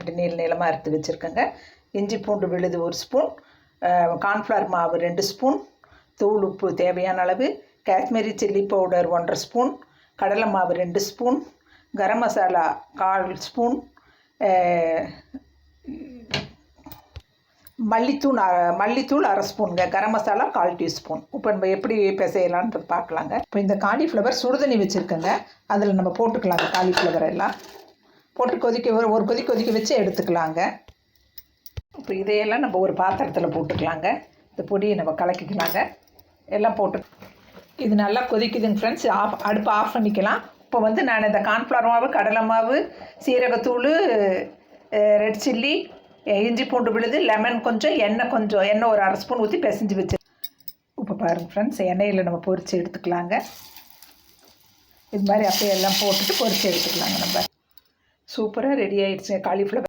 இப்படி நீளமாக அறுத்து வச்சுருக்கேங்க. இஞ்சி பூண்டு விழுது 1 ஸ்பூன், கார்ன்ஃப்ளவர் மாவு 2 ஸ்பூன், தூள் உப்பு தேவையான அளவு, காஷ்மீரி சில்லி பவுடர் 1½ ஸ்பூன், கடலை மாவு 2 ஸ்பூன், கரம் மசாலா 1/4 ஸ்பூன், மல்லித்தூள் 1/2 ஸ்பூனுங்க, கரம் மசாலா 1/4 டீஸ்பூன். இப்போ நம்ம எப்படி பிசையலான்றது பார்க்கலாங்க. இப்போ இந்த காலிஃப்ளவர் சுடுதண்ணி வச்சுருக்கேங்க, அதில் நம்ம போட்டுக்கலாங்க. காலிஃப்ளவர் எல்லாம் போட்டு ஒரு கொதிக்க வச்சு எடுத்துக்கலாங்க. இப்போ இதையெல்லாம் நம்ம ஒரு பாத்திரத்தில் போட்டுக்கலாங்க. இந்த பொடியை நம்ம கலக்கிக்கலாங்க. எல்லாம் போட்டு இது நல்லா கொதிக்குதுங்க ஃப்ரெண்ட்ஸ். அடுப்பு ஆஃப் பண்ணிக்கலாம். இப்போ நான் இந்த கார்ன்ஃப்ளவர் மாவு, கடலை மாவு, சீரகத்தூள், ரெட் சில்லி, இஞ்சி பூண்டு விழுது, லெமன் கொஞ்சம், எண்ணெய் ஒரு 1/2 ஸ்பூன் ஊற்றி பிசைஞ்சு வச்சு இப்போ பாருங்கள் ஃப்ரெண்ட்ஸ், எண்ணெயில் நம்ம பொரித்து எடுத்துக்கலாங்க. இது மாதிரி அப்படியே எல்லாம் போட்டுட்டு பொரித்து எடுத்துக்கலாங்க. நம்ம சூப்பராக ரெடி ஆகிடுச்சுங்க காலிஃப்ளவர்.